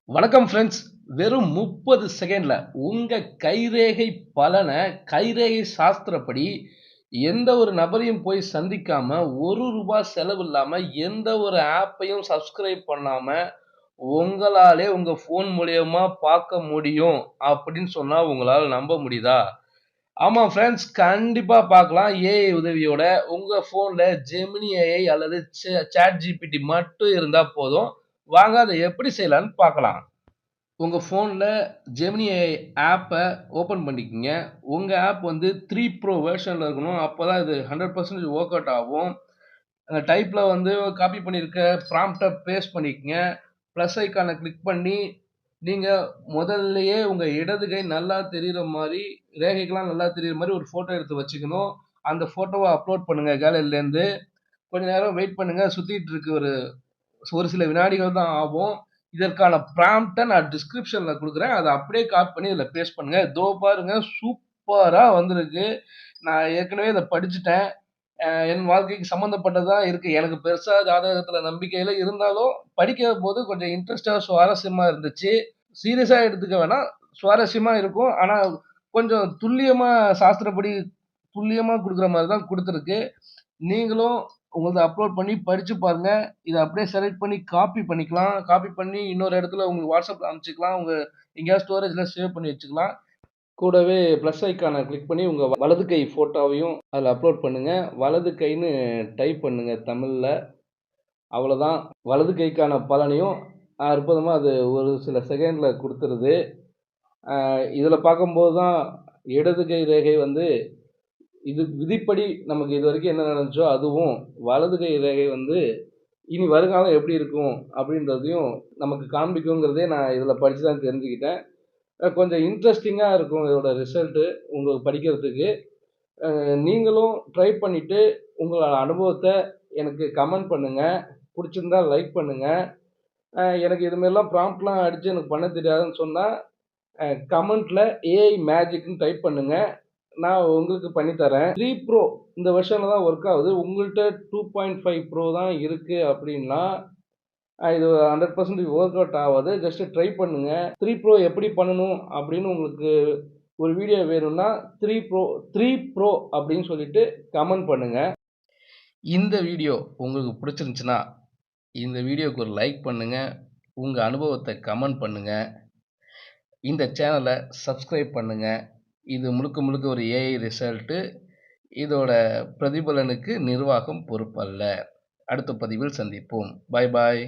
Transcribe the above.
வணக்கம் ஃப்ரெண்ட்ஸ். வெறும் 30 செகண்ட்ல உங்க கைரேகை பலன கைரேகை சாஸ்திரப்படி எந்த ஒரு நபரையும் போய் சந்திக்காம, ரூ. 1 செலவில்லாம, எந்த ஒரு ஆப்பையும் சப்ஸ்கிரைப் பண்ணாம, உங்களாலே உங்க ஃபோன் மூலியமா பார்க்க முடியும் அப்படின்னு சொன்னா உங்களால நம்ப முடியுதா? ஆமா ஃப்ரெண்ட்ஸ், கண்டிப்பா பார்க்கலாம். ஏஐ உதவியோட உங்க ஃபோன்ல ஜெமினி ஏஐ அல்லது ChatGPT மட்டும் இருந்தா போதும். வாங்க அத எப்படி செய்யலான்னு பார்க்கலாம். உங்க ஃபோன்ல ஜெமினி ஏஐ ஆப்ப ஓப்பன் பண்ணிக்கங்க. உங்க ஆப் வந்து 3 ப்ரோ வெர்ஷன்ல இருக்கணும். அப்பதான் இது 100% வொர்க் அவுட் ஆகும். டைப்ல வந்து காப்பி பண்ணியிருக்க ப்ராம்ப்ட்ட பேஸ்ட் பண்ணிக்கங்க. பிளஸ் ஐகான கிளிக் பண்ணி, நீங்க முதல்லயே உங்க இடது கை நல்லா தெரியிற மாரி, ரேகைகள்லாம் நல்லா தெரியிற மாரி ஒரு ஃபோட்டோ எடுத்து வச்சுக்கணும். அந்த ஃபோட்டோவ அப்லோட் பண்ணுங்க கேலரிலேருந்து. கொஞ்ச நேரம் வெயிட் பண்ணுங்க. சுத்திட்டு இருக்கு. ஒரு ஒரு சில வினாடிகள் தான் ஆகும். இதற்கான ப்ராம்ப்ட்ட நான் டிஸ்கிரிப்ஷன்ல குடுக்குறேன். அத அப்படியே காப்பி பண்ணி இதுல பேஸ்ட் பண்ணுங்க. இதோ பாருங்க, சூப்பரா வந்திருக்கு. நான் ஏற்கனவே இத படிச்சுட்டேன். என் வாழ்க்கைக்கு சம்மந்தப்பட்டதா இருக்கு. எனக்கு பெருசா ஜாதகத்துல நம்பிக்கை இல்ல. இருந்தாலும் படிக்கும்போது கொஞ்சம் இன்ட்ரெஸ்ட்டா, சுவாரஸ்யமா இருந்துச்சு. சீரியஸா எடுத்துக்க வேணாம். சுவாரஸ்யமா இருக்கும். ஆனா கொஞ்சம் துல்லியமா சாஸ்திரப்படி துல்லியமா குடுக்குற மாரி தான் குடுத்துருக்கு. நீங்களும் உங்களத அப்லோட் பண்ணி படிச்சு பாருங்க. இத அப்படியே செலக்ட் பண்ணி காப்பி பண்ணிக்கலாம். காப்பி பண்ணி இன்னொரு இடத்துல உங்களுக்கு WhatsAppல அனுப்பிச்சுக்கலாம். எங்கேயாவது ஸ்டோரேஜ்ல சேவ் பண்ணி வச்சுக்கலாம். கூடவே பிளஸ் ஐகான கிளிக் பண்ணி உங்க வலது கை ஃபோட்டோவையும் அதில அப்லோட் பண்ணுங்க. வலது கைன்னு டைப் பண்ணுங்க தமிழ்ல. அவ்வளோதான். வலது கைக்கான பலனையும் அற்புதமா அது ஒரு சில செகண்ட்ல குடுத்துருது. இதில பார்க்கும்போது தான் இடது கை ரேகை வந்து இது விதிப்படி நமக்கு இதுவரைக்கும் என்ன நடந்துச்சோ அதுவும், வலது கை ரேகை வந்து இனி வருங்காலம் எப்படி இருக்கும் அப்படின்றதையும் நமக்கு காண்பிக்குங்கிறதே நான் இதில படிச்சு தான் தெரிஞ்சுக்கிட்டேன். கொஞ்சம் இன்ட்ரஸ்டிங்கா இருக்கும் இதோட ரிசல்ட்டு உங்களுக்கு படிக்கிறதுக்கு. நீங்களும் ட்ரை பண்ணிட்டு உங்களோட அனுபவத்த எனக்கு கமெண்ட் பண்ணுங்க. புடிச்சிருந்தா லைக் பண்ணுங்க. எனக்கு இது மாரிலாம் ப்ராம்ப்ட்லாம் அடிச்சு எனக்கு பண்ண தெரியாதுன்னு சொன்னா, கமெண்ட்ல ஏஐ மேஜிக்ன்னு டைப் பண்ணுங்க. நான் உங்களுக்கு பண்ணி தரேன். 3 ப்ரோ இந்த வெர்ஷன்ல தான் ஒர்க் ஆகுது. உங்கள்ட்ட 2.5 ப்ரோ தான் இருக்கு அப்படின்னா, இது 100% வொர்க் அவுட் ஆவாது. ஜஸ்ட் ட்ரை பண்ணுங்க. 3 ப்ரோ எப்படி பண்ணணும் அப்படின்னு உங்களுக்கு ஒரு வீடியோ வேணும்னா 3 ப்ரோ அப்படின்னு சொல்லிட்டு கமெண்ட் பண்ணுங்க. இந்த வீடியோ உங்களுக்கு பிடிச்சிருந்துச்சுன்னா, இந்த வீடியோக்கு ஒரு லைக் பண்ணுங்க. உங்க அனுபவத்த கமெண்ட் பண்ணுங்க. இந்த சேனல சப்ஸ்கிரைப் பண்ணுங்க. இது முழுக்க முழுக்க ஒரு ஏஐ ரிசல்ட்டு. இதோட பிரதிபலனுக்கு நிர்வாகம் பொறுப்பல்ல. அடுத்த பதிவில் சந்திப்போம். பாய் பாய்.